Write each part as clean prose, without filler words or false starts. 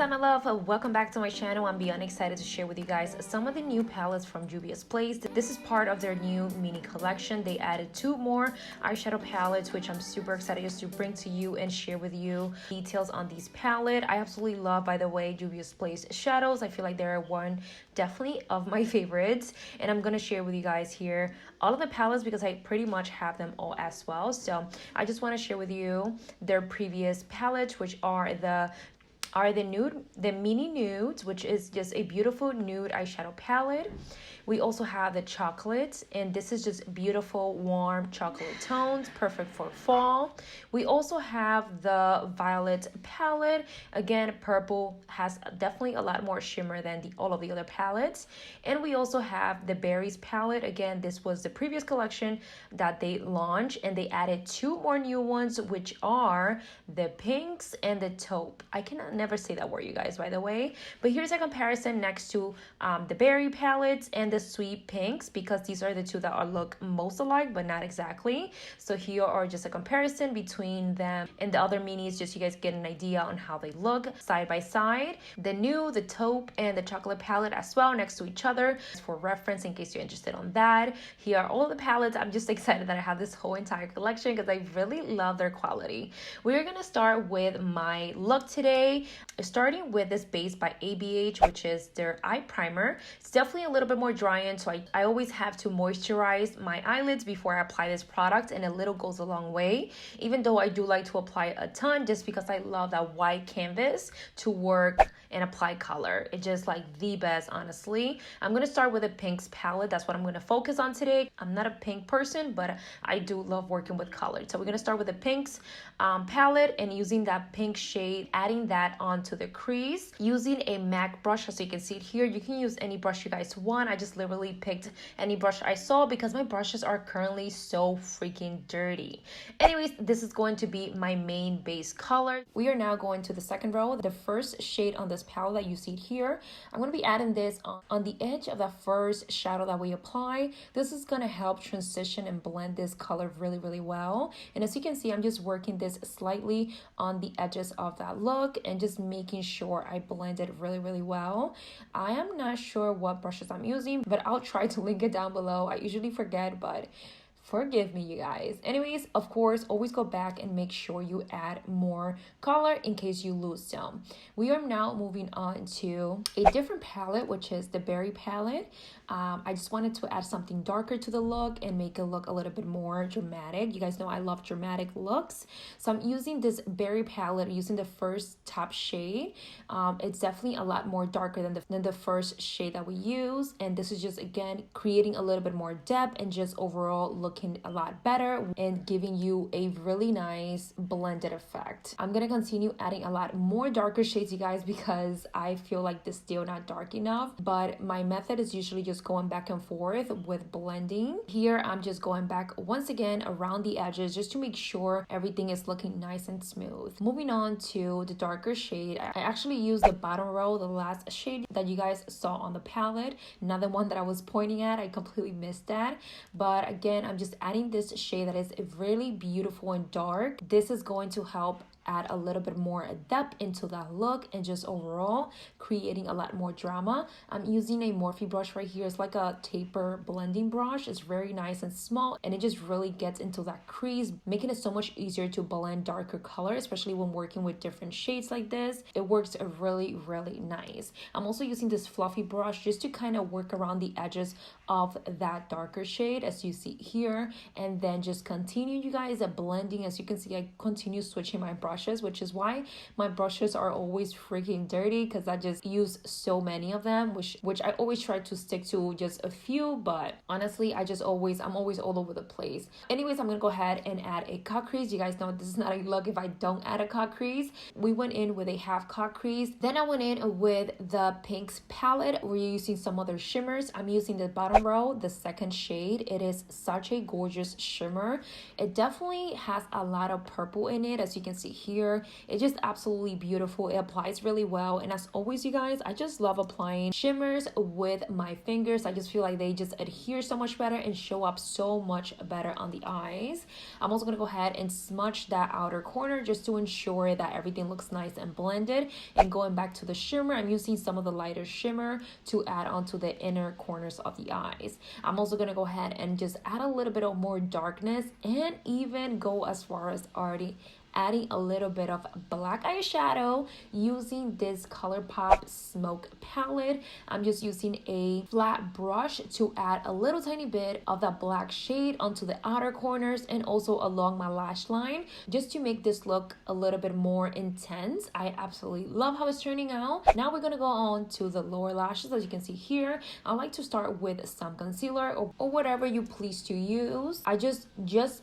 up, my love? Welcome back to my channel. I'm beyond excited to share with you guys some of the new palettes from Juvias Place. This is part of their new mini collection. They added 2 more eyeshadow palettes, which I'm super excited just to bring to you and share with you details on these palette. I absolutely love, by the way, Juvias Place shadows. I feel like they're one definitely of my favorites, and I'm gonna share with you guys here all of the palettes because I pretty much have them all as well. So I just want to share with you their previous palettes, which are the mini nudes, which is just a beautiful nude eyeshadow palette. We also have the chocolates, and this is just beautiful warm chocolate tones, perfect for fall. We also have the violet palette. Again, purple has definitely a lot more shimmer than all of the other palettes. And we also have the berries palette. Again, this was the previous collection that they launched, and they added 2 more new ones, which are the pinks and the taupe. I cannot never say that word, you guys, by the way. But here's a comparison next to the berry palettes and the sweet pinks, because these are the 2 that are look most alike but not exactly. So here are just a comparison between them and the other minis, just so you guys get an idea on how they look side by side. The new, the taupe, and the chocolate palette as well next to each other for reference in case you're interested on that. Here are all the palettes. I'm just excited that I have this whole entire collection because I really love their quality. We're gonna start with my look today, starting with this base by Ebates, which is their eye primer. It's definitely a little bit more drying, so I always have to moisturize my eyelids before I apply this product, and a little goes a long way, even though I do like to apply a ton just because I love that white canvas to work and apply color. It's just like the best, honestly. I'm gonna start with a pinks palette. That's what I'm gonna focus on today. I'm not a pink person, but I do love working with color. So we're gonna start with the pinks palette, and using that pink shade, adding that onto the crease using a MAC brush. As you can see it here, you can use any brush you guys want. I just literally picked any brush I saw because my brushes are currently so freaking dirty. Anyways, this is going to be my main base color. We are now going to the second row. The first shade on this palette that you see here, I'm going to be adding this on the edge of the first shadow that we apply. This is going to help transition and blend this color really, really well. And as you can see, I'm just working this slightly on the edges of that look and just making sure I blend it really, really well. I am not sure what brushes I'm using, but I'll try to link it down below. I usually forget, but forgive me, you guys. Anyways, of course, always go back and make sure you add more color in case you lose some. We are now moving on to a different palette, which is the berry palette. I just wanted to add something darker to the look and make it look a little bit more dramatic. You guys know I love dramatic looks. So I'm using this berry palette, using the first top shade. It's definitely a lot more darker than the first shade that we use. And this is just, again, creating a little bit more depth and just overall looking a lot better and giving you a really nice blended effect. I'm gonna continue adding a lot more darker shades, you guys, because I feel like this is still not dark enough, but my method is usually just going back and forth with blending. Here I'm just going back once again around the edges just to make sure everything is looking nice and smooth. Moving on to the darker shade, I actually used the bottom row, the last shade that you guys saw on the palette, not the one that I was pointing at. I completely missed that, but again, I'm just adding this shade that is really beautiful and dark. This is going to help add a little bit more depth into that look and just overall creating a lot more drama. I'm using a Morphe brush right here. It's like a taper blending brush. It's very nice and small, and it just really gets into that crease, making it so much easier to blend darker color, especially when working with different shades like this. It works really, really nice. I'm also using this fluffy brush just to kind of work around the edges of that darker shade, as you see here, and then just continue, you guys, blending. As you can see, I continue switching my brushes, which is why my brushes are always freaking dirty, because I just use so many of them, which I always try to stick to just a few, but honestly, I'm always all over the place. Anyways, I'm gonna go ahead and add a cut crease. You guys know this is not a look if I don't add a cut crease. We went in with a half cut crease, then I went in with the pinks palette. We're using some other shimmers. I'm using the bottom row, the second shade. It is such a gorgeous shimmer. It definitely has a lot of purple in it, as you can see here. It's just absolutely beautiful. It applies really well, and as always, you guys, I just love applying shimmers with my fingers. I just feel like they just adhere so much better and show up so much better on the eyes. I'm also going to go ahead and smudge that outer corner just to ensure that everything looks nice and blended. And going back to the shimmer, I'm using some of the lighter shimmer to add onto the inner corners of the eyes. I'm also going to go ahead and just add a little bit of more darkness and even go as far as already adding a little bit of black eyeshadow using this ColourPop Smoke palette. I'm just using a flat brush to add a little tiny bit of that black shade onto the outer corners and also along my lash line, just to make this look a little bit more intense. I absolutely love how it's turning out. Now we're gonna go on to the lower lashes. As you can see here, I like to start with some concealer or whatever you please to use. I just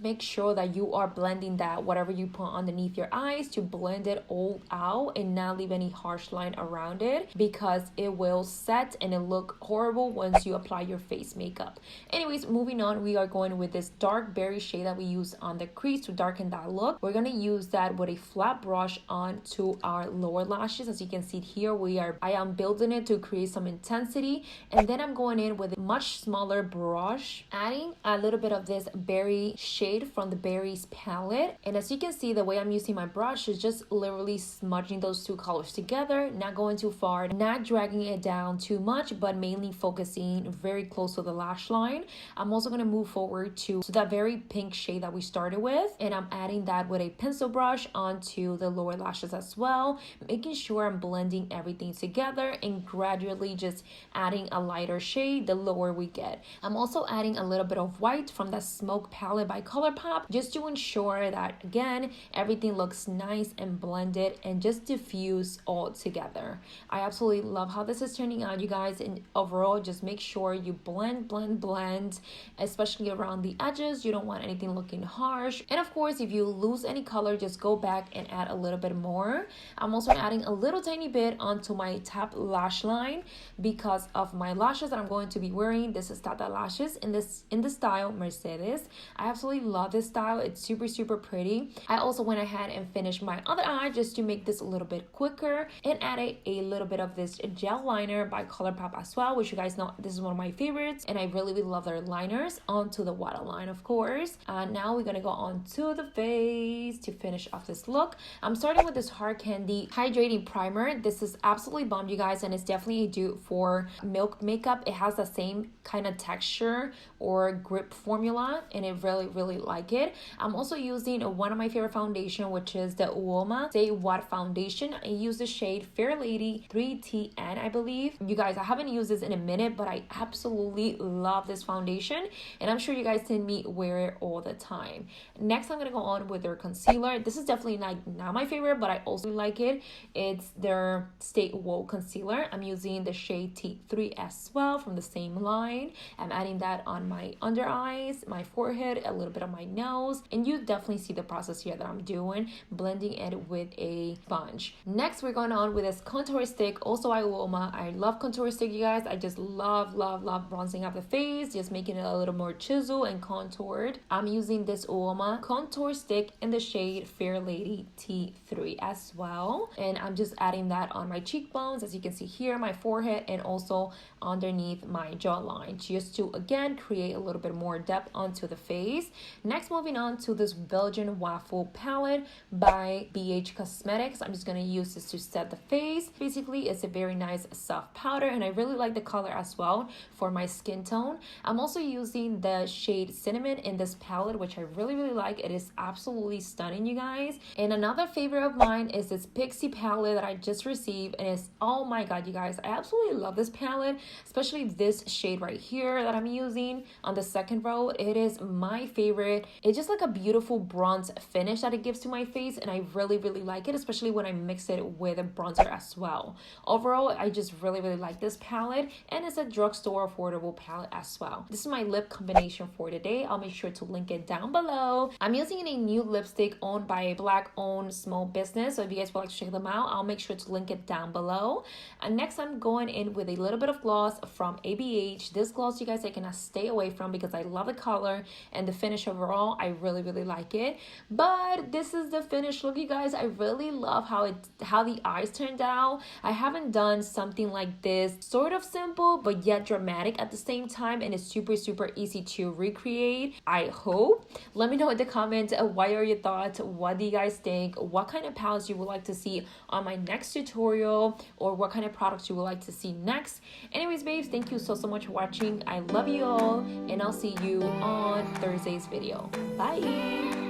make sure that you are blending that whatever you put underneath your eyes to blend it all out and not leave any harsh line around it, because it will set and it look horrible once you apply your face makeup. Anyways, moving on, we are going with this dark berry shade that we use on the crease to darken that look. We're gonna use that with a flat brush onto our lower lashes. As you can see here, I am building it to create some intensity, and then I'm going in with a much smaller brush, adding a little bit of this berry shade from the Berries palette. And as you can see, the way I'm using my brush is just literally smudging those two colors together, not going too far, not dragging it down too much, but mainly focusing very close to the lash line. I'm also going to move forward to that very pink shade that we started with, and I'm adding that with a pencil brush onto the lower lashes as well, making sure I'm blending everything together and gradually just adding a lighter shade the lower we get. I'm also adding a little bit of white from the Smoke palette by ColourPop, just to ensure that, again, everything looks nice and blended and just diffuse all together. I absolutely love how this is turning out, you guys, and overall, just make sure you blend, especially around the edges. You don't want anything looking harsh. And of course, if you lose any color, just go back and add a little bit more. I'm also adding a little tiny bit onto my top lash line because of my lashes that I'm going to be wearing. This is Tata Lashes in the style Mercedes. I absolutely love this style. It's super pretty. I also went ahead and finished my other eye just to make this a little bit quicker, and added a little bit of this gel liner by ColourPop as well, which you guys know this is one of my favorites, and I really love their liners, onto the waterline, of course. Now we're gonna go on to the face to finish off this look. I'm starting with this Hard Candy Hydrating Primer. This is absolutely bomb, you guys, and it's definitely a dupe for Milk makeup. It has the same kind of texture or grip formula, and I really like it. I'm also using one of my favorite foundation, which is the Uoma Say What foundation. I use the shade Fair Lady 3TN, I believe. You guys, I haven't used this in a minute, but I absolutely love this foundation, and I'm sure you guys see me wear it all the time. Next, I'm gonna go on with their concealer. This is definitely not my favorite, but I also like it. It's their Stay Woke concealer. I'm using the shade T3 as well from the same line. I'm adding that on my under eyes, my forehead, a little bit of my nose, and you definitely see the process here that I'm doing, blending it with a sponge. Next, we're going on with this contour stick, also by Uoma. I love contour stick, you guys. I just love bronzing up the face, just making it a little more chisel and contoured. I'm using this Uoma contour stick in the shade Fair Lady T3 as well, and I'm just adding that on my cheekbones, as you can see here, my forehead, and also underneath my jawline, just to again create a little bit more depth onto the face. Next, moving on to this Belgian Waffle palette by BH Cosmetics. I'm just going to use this to set the face. Basically, it's a very nice soft powder, and I really like the color as well for my skin tone. I'm also using the shade Cinnamon in this palette, which I really like. It is absolutely stunning, you guys. And another favorite of mine is this Pixie palette that I just received, and it's, oh my god, you guys, I absolutely love this palette, especially this shade right here that I'm using on the second row. It is my favorite. It's just like a beautiful bronze finish that it gives to my face, and I really like it, especially when I mix it with a bronzer as well. Overall, I just really like this palette, and it's a drugstore affordable palette as well. This is my lip combination for today. I'll make sure to link it down below. I'm using a new lipstick owned by a black owned small business, so if you guys would like to check them out, I'll make sure to link it down below. And next, I'm going in with a little bit of gloss from Ebates. This gloss, you guys, I cannot stay away from because I love the color and the finish overall. I really like it. But this is the finished look, you guys. I really love how the eyes turned out. I haven't done something like this, sort of simple but yet dramatic at the same time, and it's super easy to recreate, I hope. Let me know in the comments what are your thoughts, what do you guys think, what kind of palettes you would like to see on my next tutorial, or what kind of products you would like to see next. Anyways, babes, thank you so much for watching. I love you all, and I'll see you on Thursday's video. Bye.